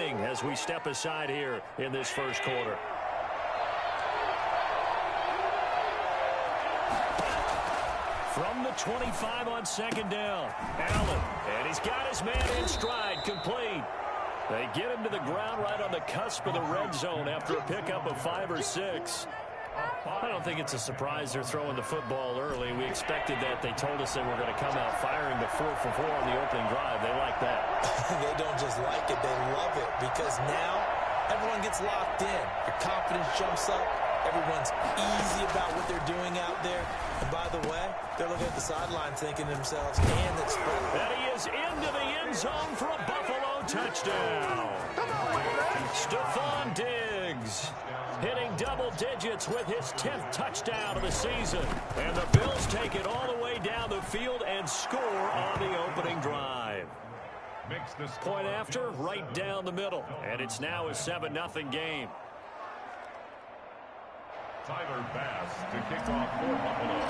inning as we step aside here in this first quarter. From the 25 on second down, Allen, and he's got his man in stride, complete. They get him to the ground right on the cusp of the red zone after a pickup of 5 or 6. I don't think it's a surprise they're throwing the football early. We expected that. They told us they were going to come out firing the 4 for 4 on the opening drive. They like that. They don't just like it, they love it, because now everyone gets locked in. The confidence jumps up. Everyone's easy about what they're doing out there. And by the way, they're looking at the sideline thinking to themselves, and it's that he is into the end zone for a Buffalo touchdown. Stephon Diggs hitting double digits with his 10th touchdown of the season. And the Bills take it all the way down the field and score on the opening drive. Point after, right down the middle. And it's now a 7-0 game. Tyler Bass to kick off for Buffalo.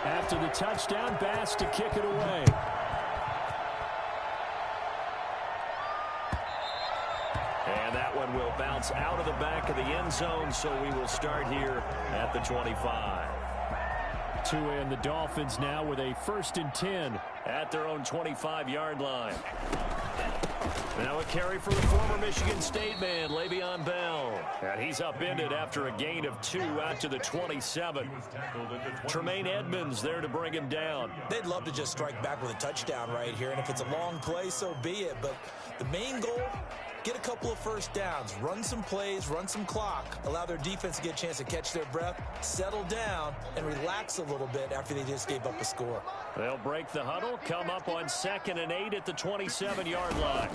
After the touchdown, Bass to kick it away. And that one will bounce out of the back of the end zone, so we will start here at the 25. Tua and the Dolphins now with a 1st and 10 at their own 25-yard line. Now a carry for the former Michigan State man, Le'Veon Bell. And he's upended after a gain of 2 out to the 27. Tremaine Edmonds there to bring him down. They'd love to just strike back with a touchdown right here, and if it's a long play, so be it. But the main goal, get a couple of first downs, run some plays, run some clock, allow their defense to get a chance to catch their breath, settle down, and relax a little bit after they just gave up a score. They'll break the huddle, come up on 2nd and 8 at the 27-yard line.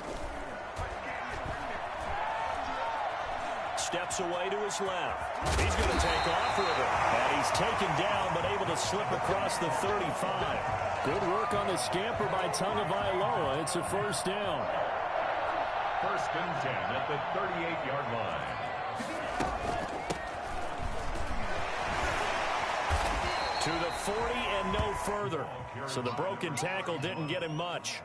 Steps away to his left. He's going to take off with it. And he's taken down, but able to slip across the 35. Good work on the scamper by Tagovailoa. It's a 1st down. 1st and 10 at the 38-yard line. To the 40 and no further. So the broken tackle didn't get him much.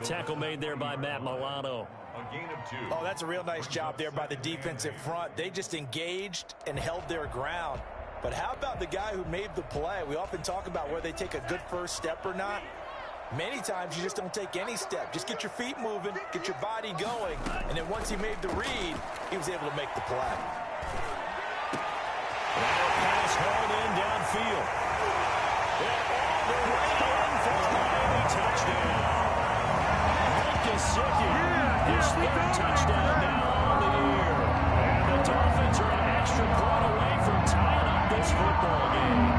Tackle made there by Matt Milano. A gain of 2. Oh, that's a real nice job there by the defensive front. They just engaged and held their ground. But how about the guy who made the play? We often talk about whether they take a good first step or not. Many times you just don't take any step. Just get your feet moving, get your body going, and then once he made the read, he was able to make the play. Now a pass hauled in downfield. And all the way in for a Miami touchdown. Gesicki, his 3rd touchdown now on the year. And the Dolphins are an extra point away from tying up this football game.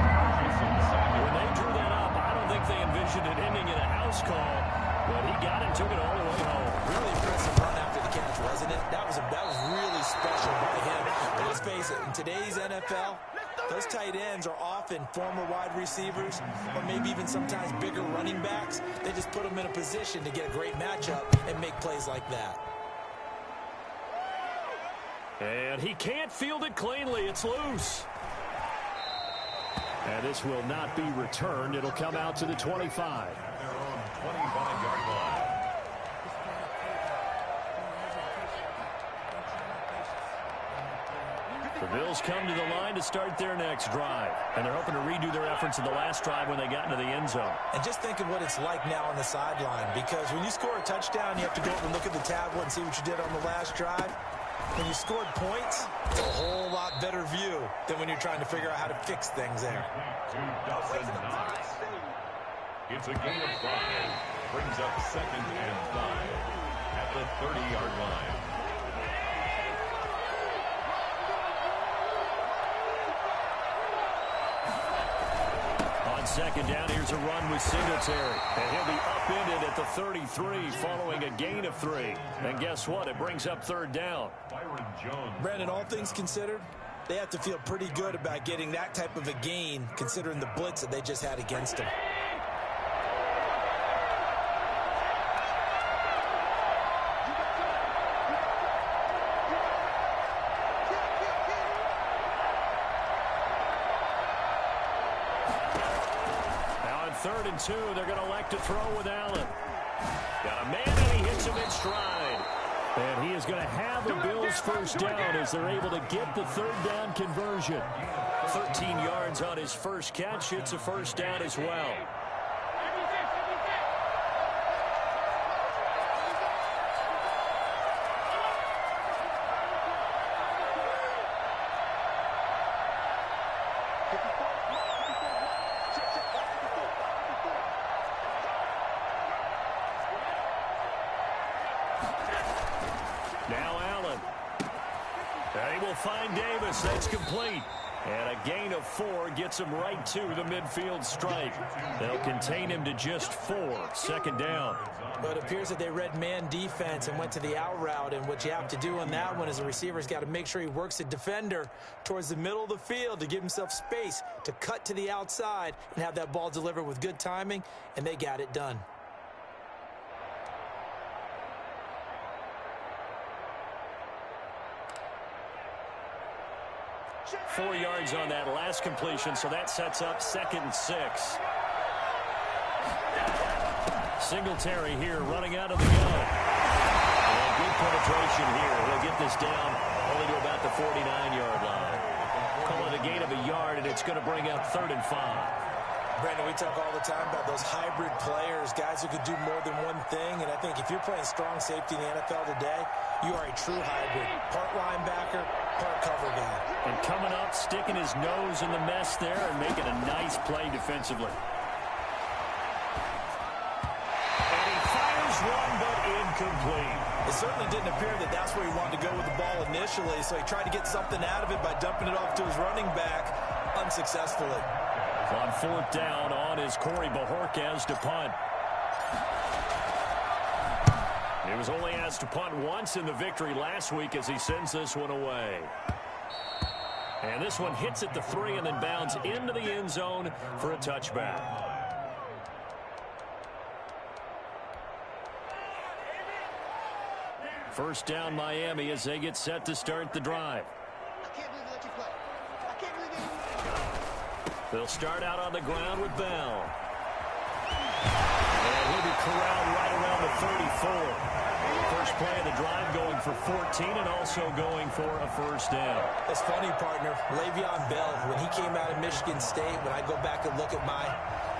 When they drew that up, I don't think they envisioned it ending in a house call, but he got it, took it all the way home. Really impressive run after the catch, wasn't it? That was really special by him. But let's face it, in today's NFL, those tight ends are often former wide receivers or maybe even sometimes bigger running backs. They just put them in a position to get a great matchup and make plays like that. And he can't field it cleanly. It's loose. And this will not be returned. It'll come out to the 25. Their own 25-yard line. The Bills come to the line to start their next drive. And they're hoping to redo their efforts in the last drive when they got into the end zone. And just think of what it's like now on the sideline, because when you score a touchdown, you have to go over and look at the tablet and see what you did on the last drive. When you scored points, it's a whole lot better view than when you're trying to figure out how to fix things there. It's a gain of 5. Brings up 2nd and 5 at the 30-yard line. On 2nd down, here's a run with Singletary. And he'll be upended at the 33 following a gain of 3. And guess what? It brings up 3rd down. Byron Jones. Brandon, all things considered, they have to feel pretty good about getting that type of a gain considering the blitz that they just had against them. Now on 3rd and 2, they're going to elect to throw with Allen. Got a man, and he hits him in stride. And he is going to have the Bills first down as they're able to get the third down conversion. 13 yards on his first catch. It's a first down as well. Now Allen. They will find Davis. That's complete. And a gain of 4 gets him right to the midfield stripe. They'll contain him to just 4. Second down. But it appears that they read man defense and went to the out route. And what you have to do on that one is the receiver's got to make sure he works the defender towards the middle of the field to give himself space to cut to the outside and have that ball delivered with good timing. And they got it done. 4 yards on that last completion, so that sets up 2nd and 6. Singletary here running out of the gun. And good penetration here. He'll get this down only to about the 49-yard line. Call it a gain of a yard, and it's going to bring up 3rd and 5. Brandon, we talk all the time about those hybrid players, guys who could do more than one thing. And I think if you're playing strong safety in the NFL today, you are a true hybrid. Part linebacker, part cover guy. And coming up, sticking his nose in the mess there and making a nice play defensively. And he fires one, but incomplete. It certainly didn't appear that that's where he wanted to go with the ball initially, so he tried to get something out of it by dumping it off to his running back unsuccessfully. On 4th down on is Corey Bajorquez to punt. He was only asked to punt once in the victory last week as he sends this one away. And this one hits at the 3 and then bounds into the end zone for a touchback. First down Miami as they get set to start the drive. They'll start out on the ground with Bell. And he'll be corralled right around the 34. First play of the drive going for 14 and also going for a first down. It's funny, partner. Le'Veon Bell, when he came out of Michigan State, when I go back and look at my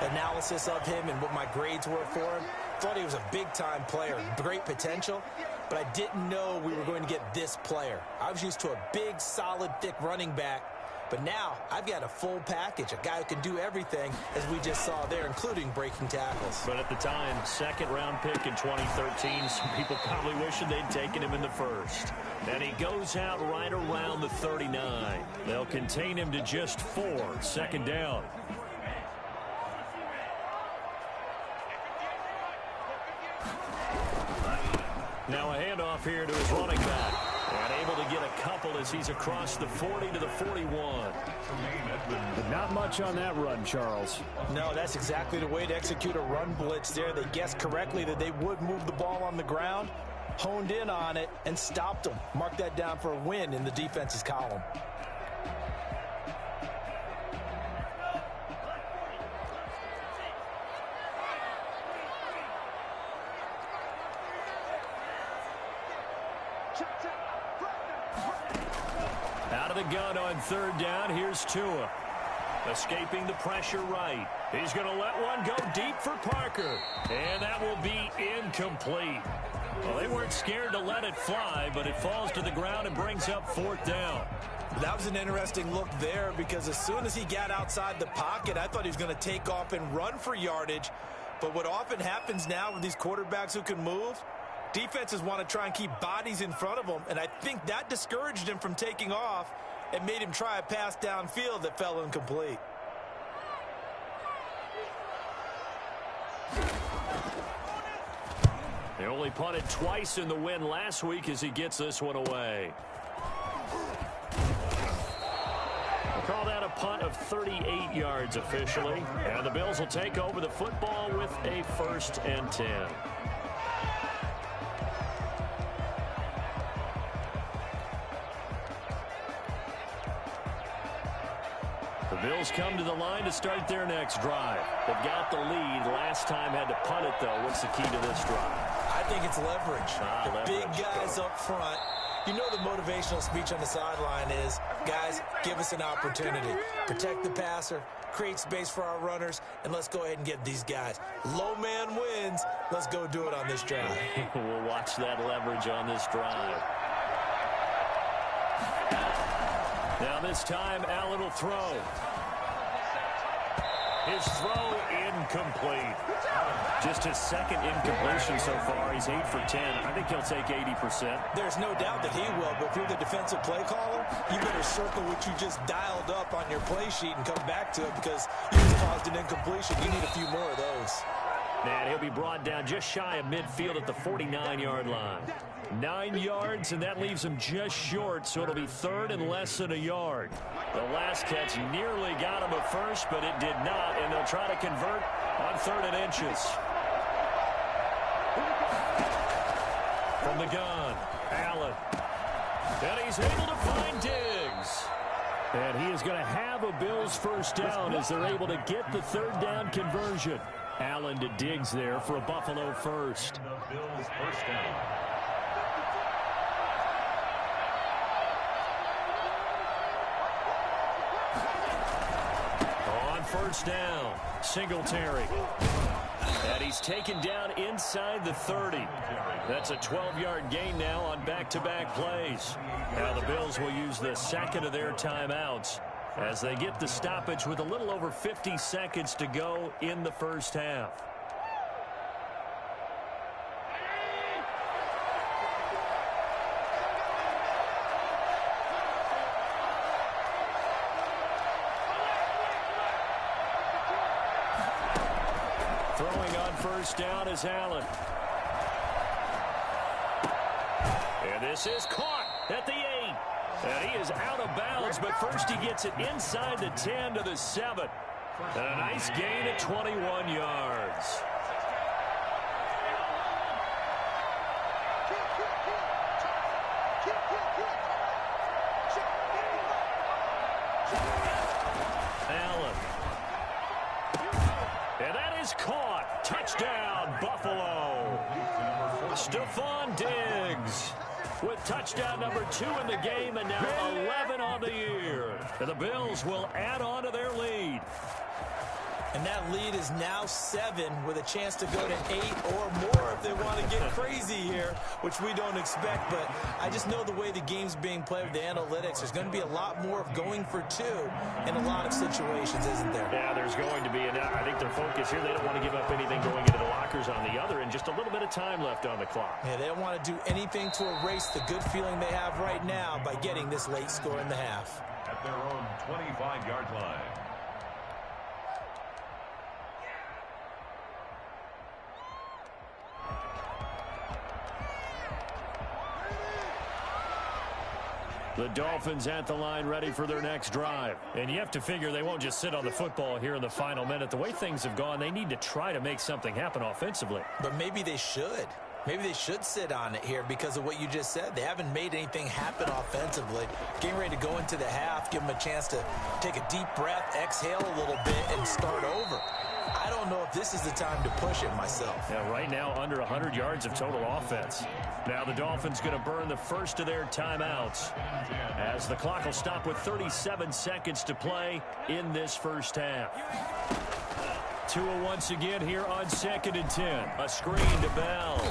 analysis of him and what my grades were for him, thought he was a big-time player, great potential, but I didn't know we were going to get this player. I was used to a big, solid, thick running back. But now I've got a full package, a guy who can do everything, as we just saw there, including breaking tackles. But at the time, 2nd-round pick in 2013, some people probably wishing they'd taken him in the 1st. And he goes out right around the 39. They'll contain him to just 4. 2nd down. Now a handoff here to his running back. And able to get a couple as he's across the 40 to the 41. But not much on that run, Charles. No, that's exactly the way to execute a run blitz there. They guessed correctly that they would move the ball on the ground, honed in on it, and stopped them. Mark that down for a win in the defense's column. Out of the gun on 3rd down, here's Tua. Escaping the pressure right. He's going to let one go deep for Parker. And that will be incomplete. Well, they weren't scared to let it fly, but it falls to the ground and brings up 4th down. That was an interesting look there because as soon as he got outside the pocket, I thought he was going to take off and run for yardage. But what often happens now with these quarterbacks who can move, defenses want to try and keep bodies in front of them, and I think that discouraged him from taking off and made him try a pass downfield that fell incomplete. They only punted twice in the win last week as he gets this one away. We'll call that a punt of 38 yards officially, and the Bills will take over the football with a 1st and 10. The Bills come to the line to start their next drive. They've got the lead. Last time had to punt it, though. What's the key to this drive? I think it's leverage. The big guys up front. You know the motivational speech on the sideline is, guys, give us an opportunity. Protect the passer, create space for our runners, and let's go ahead and get these guys. Low man wins. Let's go do it on this drive. We'll watch that leverage on this drive. Now this time, Allen will throw. His throw incomplete. Just his second incompletion so far. He's 8 for 10. I think he'll take 80%. There's no doubt that he will, but if you're the defensive play caller, you better circle what you just dialed up on your play sheet and come back to it because you just caused an incompletion. You need a few more of those. And he'll be brought down just shy of midfield at the 49-yard line. 9 yards, and that leaves him just short, so it'll be third and less than a yard. The last catch nearly got him at first, but it did not, and they'll try to convert on 3rd and inches. From the gun, Allen. And he's able to find Diggs. And he is going to have a Bills first down as they're able to get the 3rd down conversion. Allen to Diggs there for a Buffalo first. The Bills first down. On first down, Singletary. And he's taken down inside the 30. That's a 12-yard gain now on back-to-back plays. Now the Bills will use the second of their timeouts as they get the stoppage with a little over 50 seconds to go in the first half. Throwing on first down is Allen. And this is caught at the 8. And he is out of bounds, but first he gets it inside the 10 to the 7. And a nice gain at 21 yards. Allen. And that is caught. Touchdown, Buffalo. Stephon Diggs with touchdown number 2 in the game, and now 11 on the year. And the Bills will add on to their lead. And that lead is now 7 with a chance to go to 8 or more if they want to get crazy here, which we don't expect. But I just know the way the game's being played with the analytics, there's going to be a lot more of going for 2 in a lot of situations, isn't there? Yeah, there's going to be. And I think their focus here, they don't want to give up anything going into the lockers on the other, and just a little bit of time left on the clock. Yeah, they don't want to do anything to erase the good feeling they have right now by getting this late score in the half. At their own 25-yard line. The Dolphins at the line ready for their next drive. And you have to figure they won't just sit on the football here in the final minute. The way things have gone, they need to try to make something happen offensively. But maybe they should. Maybe they should sit on it here because of what you just said. They haven't made anything happen offensively. Getting ready to go into the half, give them a chance to take a deep breath, exhale a little bit, and start over. I don't know if this is the time to push it myself. Yeah, right now under 100 yards of total offense. Now the Dolphins going to burn the first of their timeouts as the clock will stop with 37 seconds to play in this first half. Tua once again here on 2nd and 10. A screen to Bell.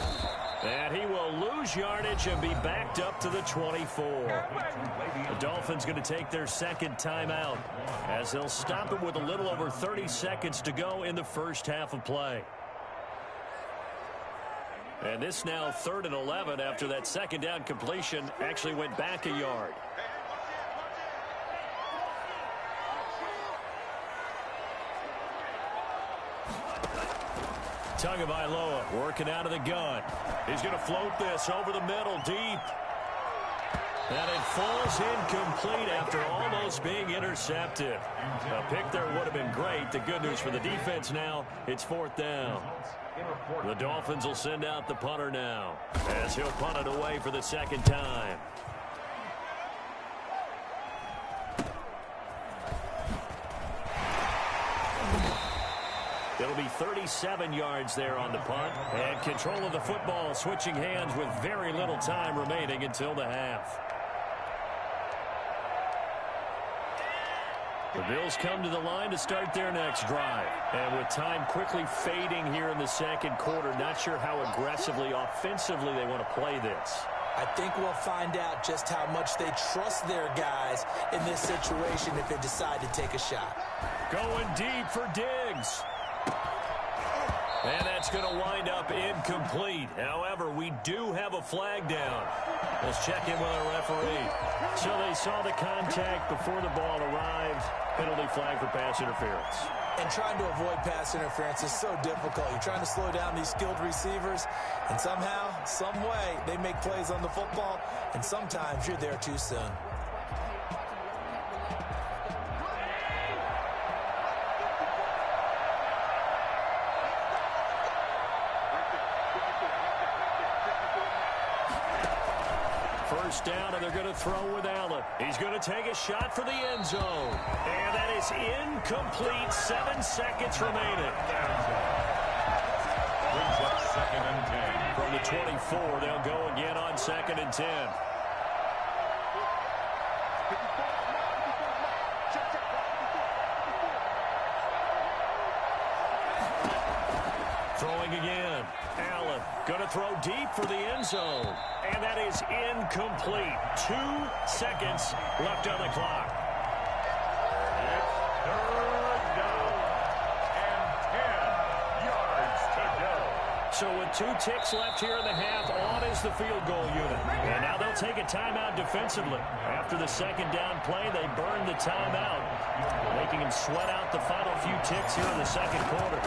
And he will lose yardage and be backed up to the 24. The Dolphins going to take their second timeout as they'll stop it with a little over 30 seconds to go in the first half of play. And this now 3rd and 11 after that second down completion actually went back a yard. Tagovailoa working out of the gun. He's going to float this over the middle deep. And it falls incomplete after almost being intercepted. A pick there would have been great. The good news for the defense now, it's 4th down. The Dolphins will send out the punter now as he'll punt it away for the second time. It'll be 37 yards there on the punt. And control of the football switching hands with very little time remaining until the half. The Bills come to the line to start their next drive. And with time quickly fading here in the second quarter, not sure how aggressively, offensively they want to play this. I think we'll find out just how much they trust their guys in this situation if they decide to take a shot. Going deep for Diggs. And that's going to wind up incomplete. However, we do have a flag down. Let's check in with our referee. So they saw the contact before the ball arrived. Penalty flag for pass interference. And trying to avoid pass interference is so difficult. You're trying to slow down these skilled receivers, and somehow, some way, they make plays on the football, and sometimes you're there too soon. First down, and they're going to throw with Allen. He's going to take a shot for the end zone. And that is incomplete. 7 seconds remaining. Brings up 2nd and 10. From the 24, they'll go again on 2nd and 10. Throwing again. Allen going to throw deep for the end zone. And that is incomplete. 2 seconds left on the clock. It's 3rd down and 10 yards to go. So with 2 ticks left here in the half, on is the field goal unit. And now they'll take a timeout defensively. After the 2nd down play, they burn the timeout, making them sweat out the final few ticks here in the 2nd quarter.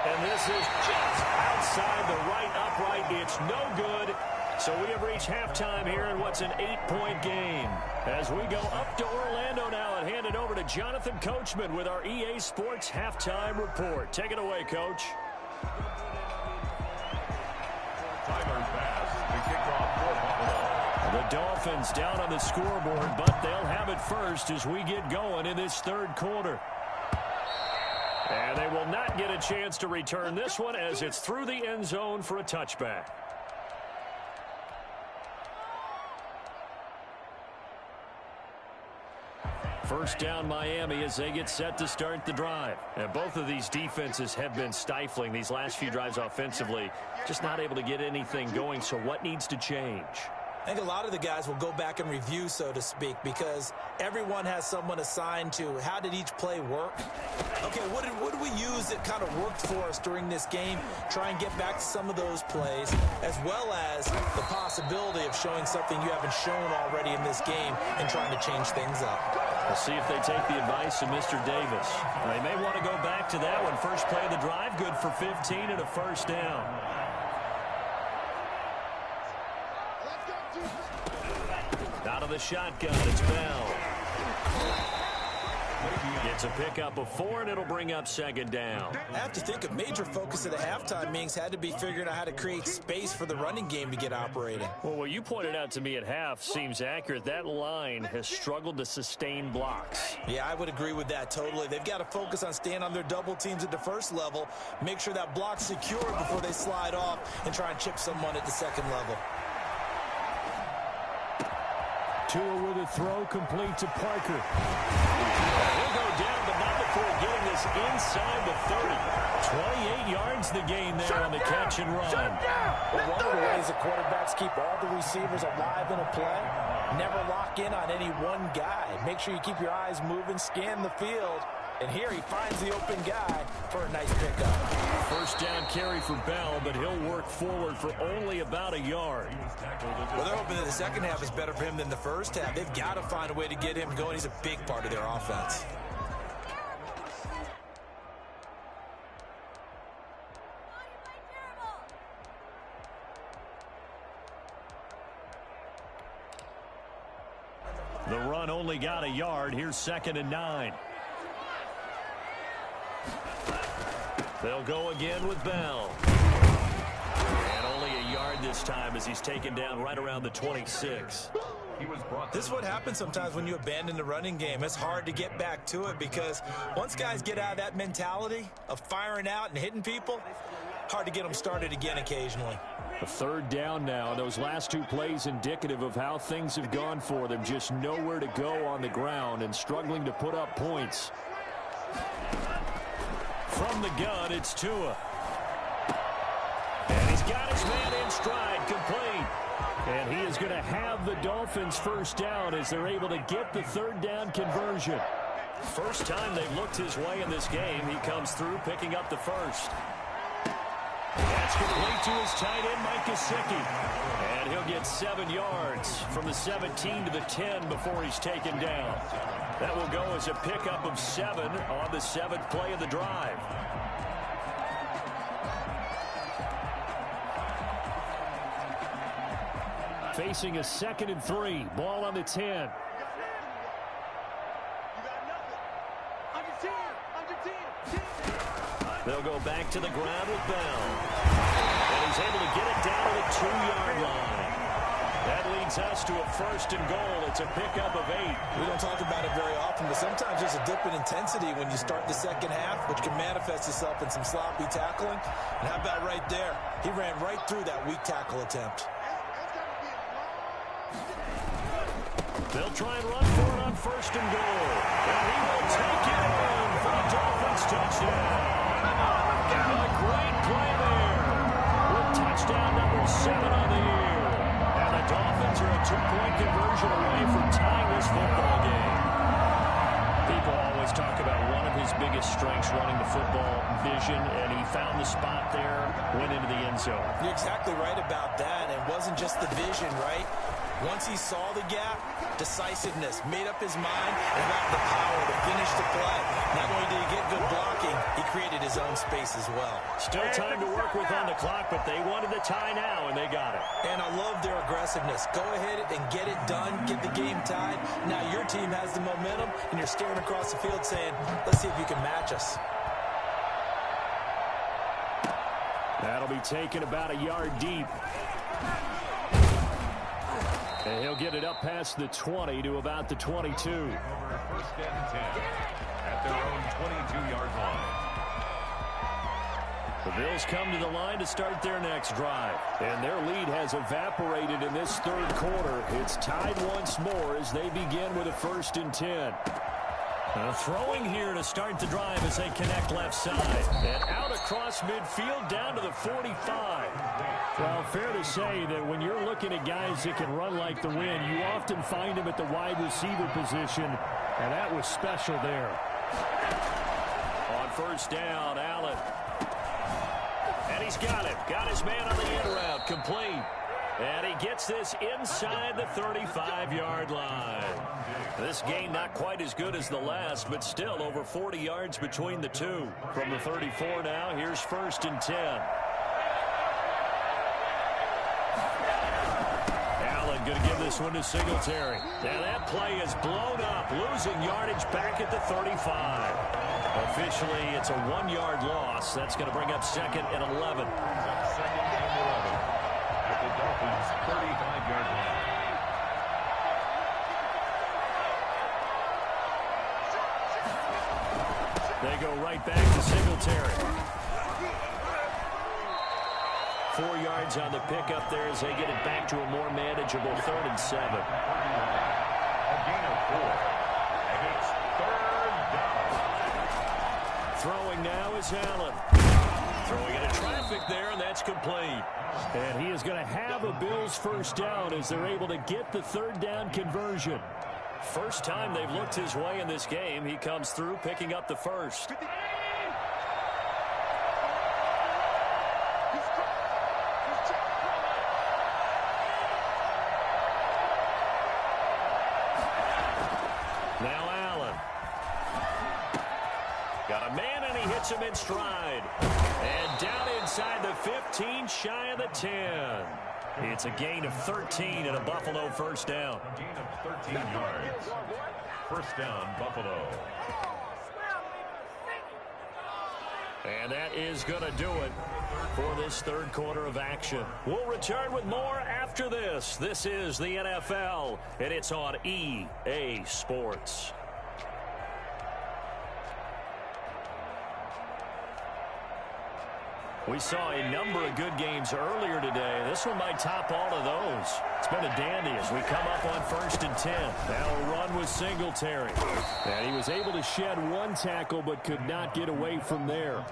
And this is just outside the right upright. It's no good. So we have reached halftime here in what's an 8-point game. As we go up to Orlando now and hand it over to Jonathan Coachman with our EA Sports Halftime Report. Take it away, Coach. Tyler Bass, the kickoff for Buffalo. The Dolphins down on the scoreboard, but they'll have it first as we get going in this 3rd quarter. And they will not get a chance to return this one as it's through the end zone for a touchback. First down Miami as they get set to start the drive. And both of these defenses have been stifling these last few drives offensively. Just not able to get anything going, so what needs to change? I think a lot of the guys will go back and review, so to speak, because everyone has someone assigned to how did each play work. Okay, what did we use that kind of worked for us during this game? Try and get back to some of those plays, as well as the possibility of showing something you haven't shown already in this game and trying to change things up. We'll see if they take the advice of Mr. Davis. They may want to go back to that one. First play of the drive, good for 15 and a first down. Out of the shotgun, it's Bell. Gets a pickup of 4, and it'll bring up 2nd down. I have to think a major focus of the halftime meetings had to be figuring out how to create space for the running game to get operating. Well, what you pointed out to me at half seems accurate. That line has struggled to sustain blocks. Yeah, I would agree with that totally. They've got to focus on staying on their double teams at the first level, make sure that block's secure before they slide off and try and chip someone at the second level. Tua with a throw complete to Parker. He'll go down, but not before getting this inside the 30. 28 yards the gain there on the catch and run. Well, one of the ways the quarterbacks keep all the receivers alive in a play, never lock in on any one guy. Make sure you keep your eyes moving, scan the field. And here he finds the open guy for a nice pickup. First down carry for Bell, but he'll work forward for only about a yard. Well, they're hoping that the second half is better for him than the first half. They've got to find a way to get him going. He's a big part of their offense. The run only got a yard. Here's 2nd and 9. They'll go again with Bell. And only a yard this time as he's taken down right around the 26. He was brought This is what happens sometimes when you abandon the running game. It's hard to get back to it because once guys get out of that mentality of firing out and hitting people, hard to get them started again occasionally. A third down now. Those last two plays indicative of how things have gone for them. Just nowhere to go on the ground and struggling to put up points. From the gun, it's Tua. And he's got his man in stride, complete. And he is going to have the Dolphins first down as they're able to get the third down conversion. First time they've looked his way in this game. He comes through picking up the first. That's complete to his tight end, Mike Gesicki. And he'll get 7 yards from the 17 to the 10 before he's taken down. That will go as a pickup of 7 on the 7th play of the drive. Facing a 2nd and 3. Ball on the 10. They'll go back to the ground with Bell. And he's able to get it down to the 2-yard line. That leads us to a 1st and goal. It's a pickup of 8. We don't talk about it very often, but sometimes there's a dip in intensity when you start the second half, which can manifest itself in some sloppy tackling. And how about right there? He ran right through that weak tackle attempt. They'll try and run for it on 1st and goal. And he will take it in for the Dolphins touchdown. A great play there with touchdown number 7 on the year. And the Dolphins are a 2-point conversion away from tying this football game. People always talk about one of his biggest strengths running the football, vision, and he found the spot there, went into the end zone. You're exactly right about that. It wasn't just the vision, right? Once he saw the gap, decisiveness, made up his mind, and got the power to finish the play. Not only did he get good blocking, he created his own space as well. Still time to work with on the clock, but they wanted the tie now, and they got it. And I love their aggressiveness. Go ahead and get it done, get the game tied. Now your team has the momentum, and you're staring across the field saying, let's see if you can match us. That'll be taken about a yard deep. And he'll get it up past the 20 to about the 22. over 1st and 10 at their own 22-yard line. The Bills come to the line to start their next drive. And their lead has evaporated in this 3rd quarter. It's tied once more as they begin with a 1st and 10. Throwing here to start the drive as they connect left side. And out across midfield down to the 45. Well, fair to say that when you're looking at guys that can run like the wind, you often find them at the wide receiver position, and that was special there. On 1st down, Allen. And he's got it. Got his man on the in route, complete. And he gets this inside the 35-yard line. This gain not quite as good as the last, but still over 40 yards between the two. From the 34 now, here's 1st and 10. Allen going to give this one to Singletary. Now that play is blown up, losing yardage back at the 35. Officially, it's a 1-yard loss. That's going to bring up 2nd and 11. 2nd and 11 at the Dolphins' 35-yard line. They go right back to Singletary. 4 yards on the pickup there as they get it back to a more manageable 3rd and 7. A gain of 4. And it's 3rd down. Throwing now is Allen. Throwing into traffic there, and that's complete. And he is going to have a Bills first down as they're able to get the 3rd down conversion. First time they've looked his way in this game. He comes through picking up the first. Now Allen. Got a man, and he hits him in stride. And down inside the 15, shy of the 10. It's a gain of 13 and a Buffalo first down. A gain of 13 yards. First down, Buffalo. And that is going to do it for this third quarter of action. We'll return with more after this. This is the NFL, and it's on EA Sports. We saw a number of good games earlier today. This one might top all of those. It's been a dandy as we come up on 1st and 10. Now a run with Singletary. And he was able to shed one tackle but could not get away from there.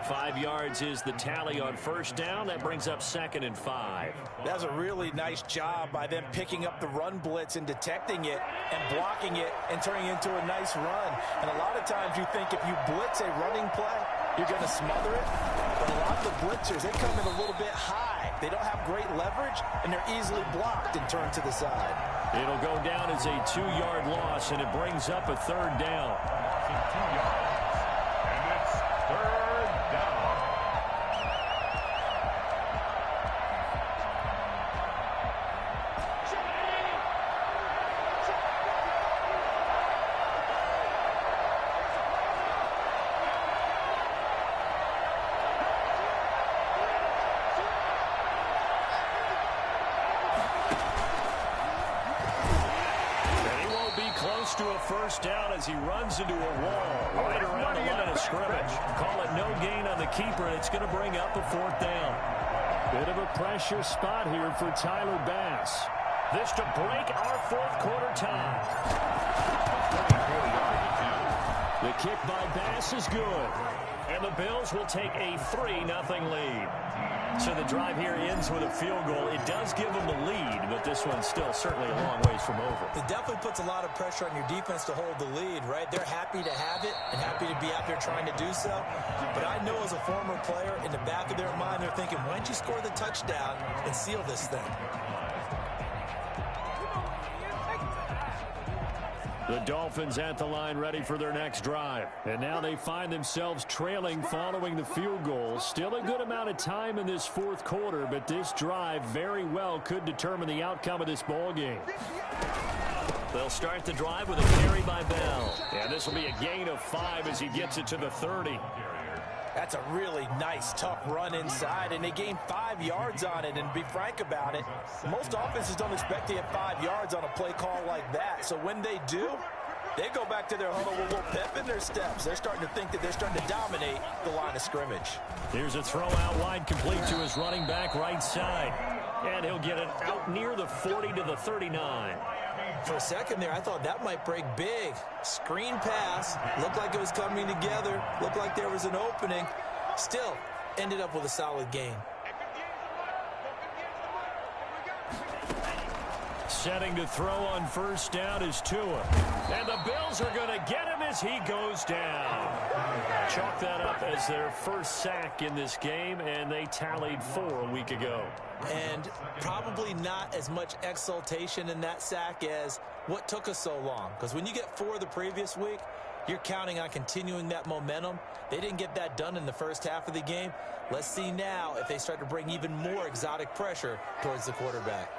5 yards is the tally on first down. That brings up 2nd and 5. That's a really nice job by them picking up the run blitz and detecting it and blocking it and turning it into a nice run. And a lot of times you think if you blitz a running play, you're going to smother it. But a lot of the blitzers, they come in a little bit high. They don't have great leverage, and they're easily blocked and turned to the side. It'll go down as a 2-yard loss, and it brings up a 3rd down. 2 yards. And it's 3rd down. To a first down as he runs into a wall right around the line of scrimmage. Call it no gain on the keeper, and it's going to bring up a 4th down. Bit of a pressure spot here for Tyler Bass. This to break our 4th quarter tie. The kick by Bass is good. And the Bills will take a 3-0 lead. So the drive here ends with a field goal. It does give them the lead, but this one's still certainly a long ways from over. It definitely puts a lot of pressure on your defense to hold the lead, right? They're happy to have it and happy to be out there trying to do so. But I know as a former player, in the back of their mind, they're thinking, why don't you score the touchdown and seal this thing? The Dolphins at the line ready for their next drive. And now they find themselves trailing following the field goal. Still a good amount of time in this 4th quarter, but this drive very well could determine the outcome of this ball game. They'll start the drive with a carry by Bell. And this will be a gain of 5 as he gets it to the 30. That's a really nice, tough run inside, and they gained 5 yards on it. And to be frank about it, most offenses don't expect to get 5 yards on a play call like that. So when they do, they go back to their huddle with a little pep in their steps. They're starting to think that they're starting to dominate the line of scrimmage. Here's a throw out wide, complete to his running back right side. And he'll get it out near the 40 to the 39. For a second there, I thought that might break big. Screen pass. Looked like it was coming together. Looked like there was an opening. Still, ended up with a solid gain. Setting to throw on first down is Tua. And the Bills are going to get him as he goes down. Chalk that up as their first sack in this game, and they tallied 4 a week ago. And probably not as much exultation in that sack as what took us so long. Because when you get 4 the previous week, you're counting on continuing that momentum. They didn't get that done in the first half of the game. Let's see now if they start to bring even more exotic pressure towards the quarterback.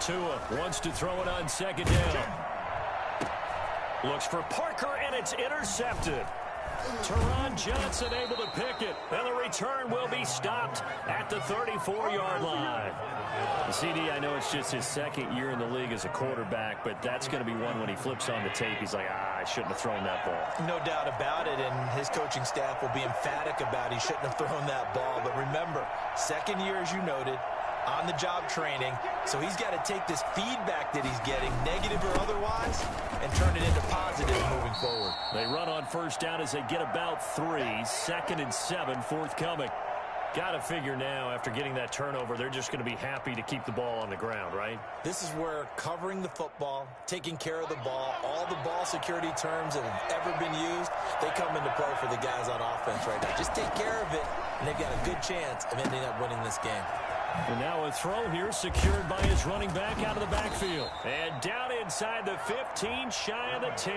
Tua wants to throw it on second down. Looks for Parker, and it's intercepted. Teron Johnson able to pick it, and the return will be stopped at the 34-yard line. The CD, I know it's just his 2nd year in the league as a quarterback, but that's going to be one when he flips on the tape. He's like, I shouldn't have thrown that ball. No doubt about it, and his coaching staff will be emphatic about he shouldn't have thrown that ball. But remember, 2nd year, as you noted, on-the-job training, so he's got to take this feedback that he's getting, negative or otherwise, and turn it into positive moving forward. They run on first down as they get about 3. 2nd and 7, forthcoming. Got to figure now, after getting that turnover, they're just going to be happy to keep the ball on the ground, right? This is where covering the football, taking care of the ball, all the ball security terms that have ever been used, they come into play for the guys on offense right now. Just take care of it, and they've got a good chance of ending up winning this game. And now a throw here secured by his running back out of the backfield. And down inside the 15, shy of the 10.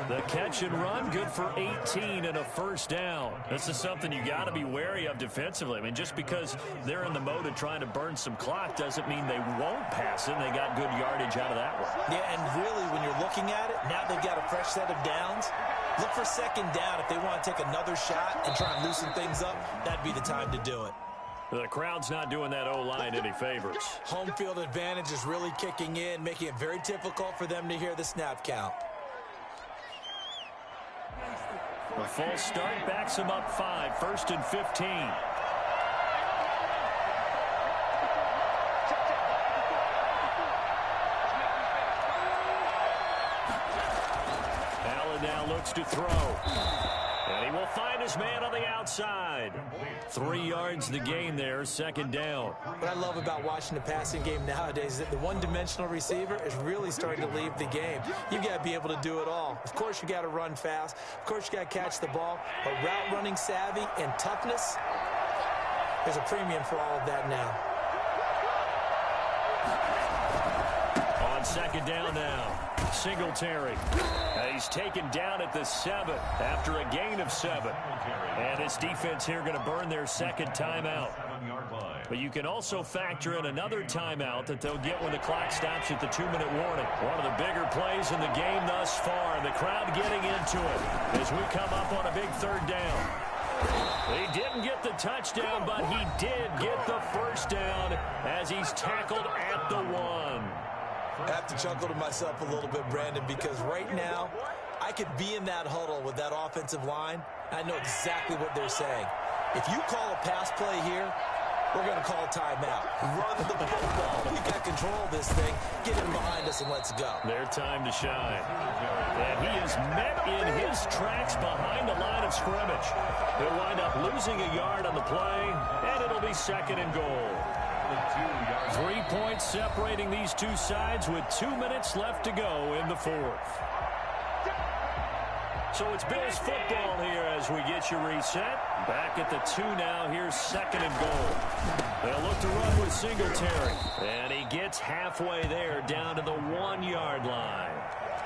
The catch and run, good for 18 and a first down. This is something you got to be wary of defensively. I mean, just because they're in the mode of trying to burn some clock doesn't mean they won't pass it. They got good yardage out of that one. Yeah, and really, when you're looking at it, now they've got a fresh set of downs. Look for second down. If they want to take another shot and try and loosen things up, that'd be the time to do it. The crowd's not doing that O-line any favors. Home field advantage is really kicking in, making it very difficult for them to hear the snap count. The false start backs him up 5, 1st and 15. Allen now looks to throw. And he will find his man on the outside. 3 yards the gain there, second down. What I love about watching the passing game nowadays is that the one-dimensional receiver is really starting to leave the game. You've got to be able to do it all. Of course, you got to run fast. Of course, you got to catch the ball. But route running savvy and toughness, there's a premium for all of that now. On second down now, Singletary. He's taken down at the 7 after a gain of 7. And this defense here going to burn their second timeout. But you can also factor in another timeout that they'll get when the clock stops at the 2-minute warning. One of the bigger plays in the game thus far. The crowd getting into it as we come up on a big third down. He didn't get the touchdown, but he did get the first down as he's tackled at the 1. I have to chuckle to myself a little bit, Brandon, because right now I could be in that huddle with that offensive line. I know exactly what they're saying. If you call a pass play here, we're going to call a timeout. Run the football. We got control of this thing. Get him behind us and let's go. Their time to shine. And he is met in his tracks behind the line of scrimmage. He'll wind up losing a yard on the play, and it'll be second and goal. 3 points separating these two sides with 2 minutes left to go in the 4th. So it's Bills football here as we get you reset. Back at the 2 now. Here's second and goal. They'll look to run with Singletary. And he gets halfway there down to the 1-yard line.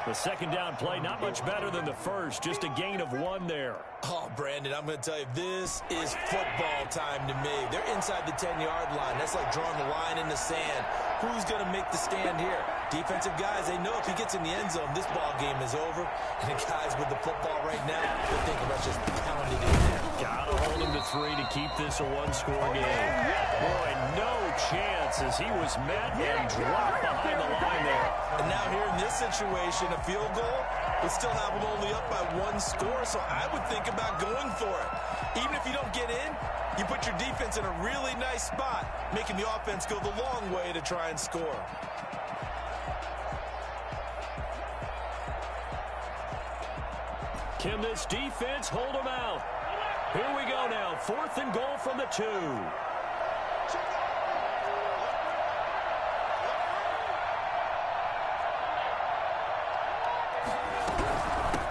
The second down play not much better than the first. Just a gain of 1 there. Oh, Brandon, I'm going to tell you, this is football time to me. They're inside the 10-yard line. That's like drawing the line in the sand. Who's going to make the stand here? Defensive guys, they know if he gets in the end zone, this ball game is over. And the guys with the football right now, they're thinking about just pounding it in there. Gotta hold him to 3 to keep this a 1-score game. Boy, no chance as he was met and dropped behind the line there. And now here in this situation, a field goal would still have them only up by 1 score, so I would think about going for it. Even if you don't get in, you put your defense in a really nice spot, making the offense go the long way to try and score. Can this defense hold them out? Here we go now. 4th and goal from the 2.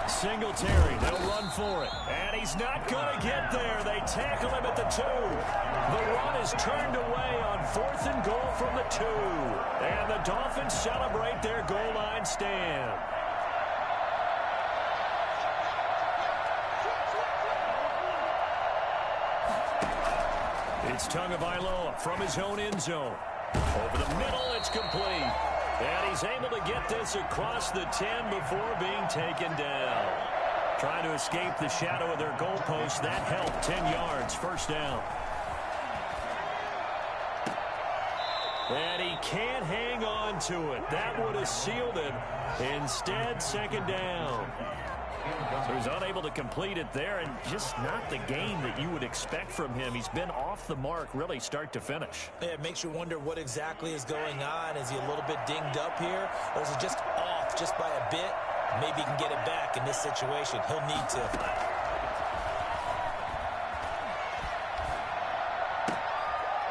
Singletary, they'll run for it. And he's not going to get there. They tackle him at the 2. The run is turned away on 4th and goal from the 2. And the Dolphins celebrate their goal line stand. It's Tagovailoa from his own end zone. Over the middle, it's complete. And he's able to get this across the 10 before being taken down. Trying to escape the shadow of their goalpost. That helped. 10 yards, first down. And he can't hang on to it. That would have sealed it. Instead, second down. So he's unable to complete it there, and just not the game that you would expect from him. He's been off the mark, really, start to finish. Yeah, it makes you wonder what exactly is going on. Is he a little bit dinged up here, or is it just off just by a bit? Maybe he can get it back in this situation. He'll need to.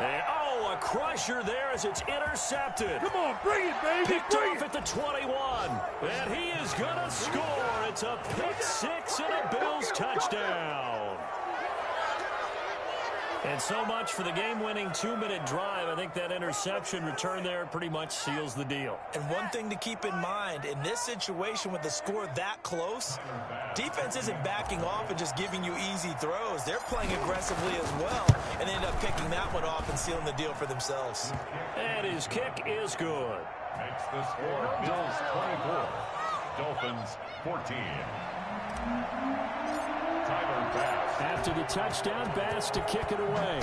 And, oh, a crusher there as it's intercepted. Come on, bring it, baby. Picked off at the 21. And he is going to score. It's a pick 6 and a Bills touchdown. And so much for the game-winning 2-minute drive. I think that interception return there pretty much seals the deal. And one thing to keep in mind, in this situation with the score that close, defense isn't backing off and just giving you easy throws. They're playing aggressively as well, and they end up picking that one off and sealing the deal for themselves. And his kick is good. Makes the score Bills 24, Dolphins 14. After the touchdown, Bass to kick it away.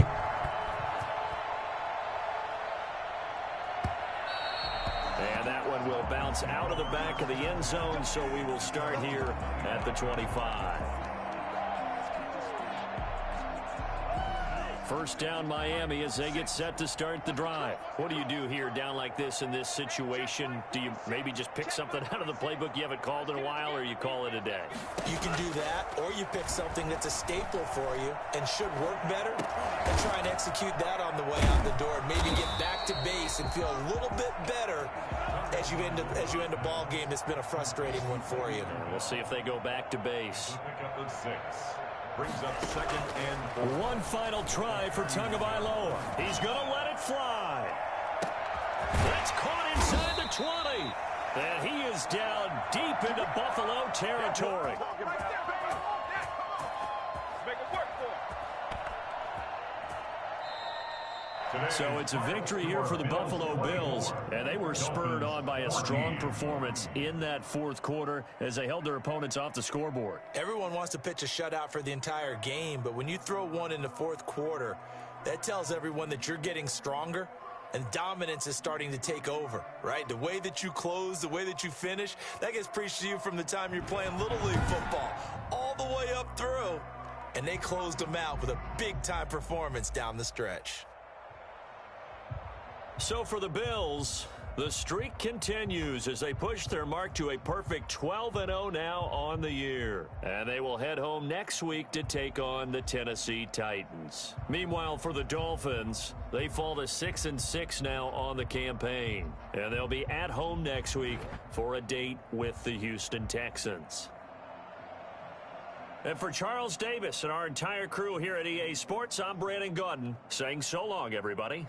And that one will bounce out of the back of the end zone, so we will start here at the 25. First down, Miami, as they get set to start the drive. What do you do here down like this in this situation? Do you maybe just pick something out of the playbook you haven't called in a while, or you call it a day? You can do that, or you pick something that's a staple for you and should work better and try and execute that on the way out the door. Maybe get back to base and feel a little bit better as you end a ball game that's been a frustrating one for you. And we'll see if they go back to base. Pick up the 6. Brings up 2nd and 4. One final try for Tagovailoa. He's going to let it fly. That's caught inside the 20. And he is down deep into Buffalo territory. So it's a victory here for the Buffalo Bills, and they were spurred on by a strong performance in that fourth quarter as they held their opponents off the scoreboard. Everyone wants to pitch a shutout for the entire game, but when you throw one in the fourth quarter, that tells everyone that you're getting stronger and dominance is starting to take over, right? The way that you close, the way that you finish, that gets preached to you from the time you're playing Little League football all the way up through, and they closed them out with a big-time performance down the stretch. So for the Bills, the streak continues as they push their mark to a perfect 12-0 now on the year. And they will head home next week to take on the Tennessee Titans. Meanwhile, for the Dolphins, they fall to 6-6 now on the campaign. And they'll be at home next week for a date with the Houston Texans. And for Charles Davis and our entire crew here at EA Sports, I'm Brandon Gaudin saying so long, everybody.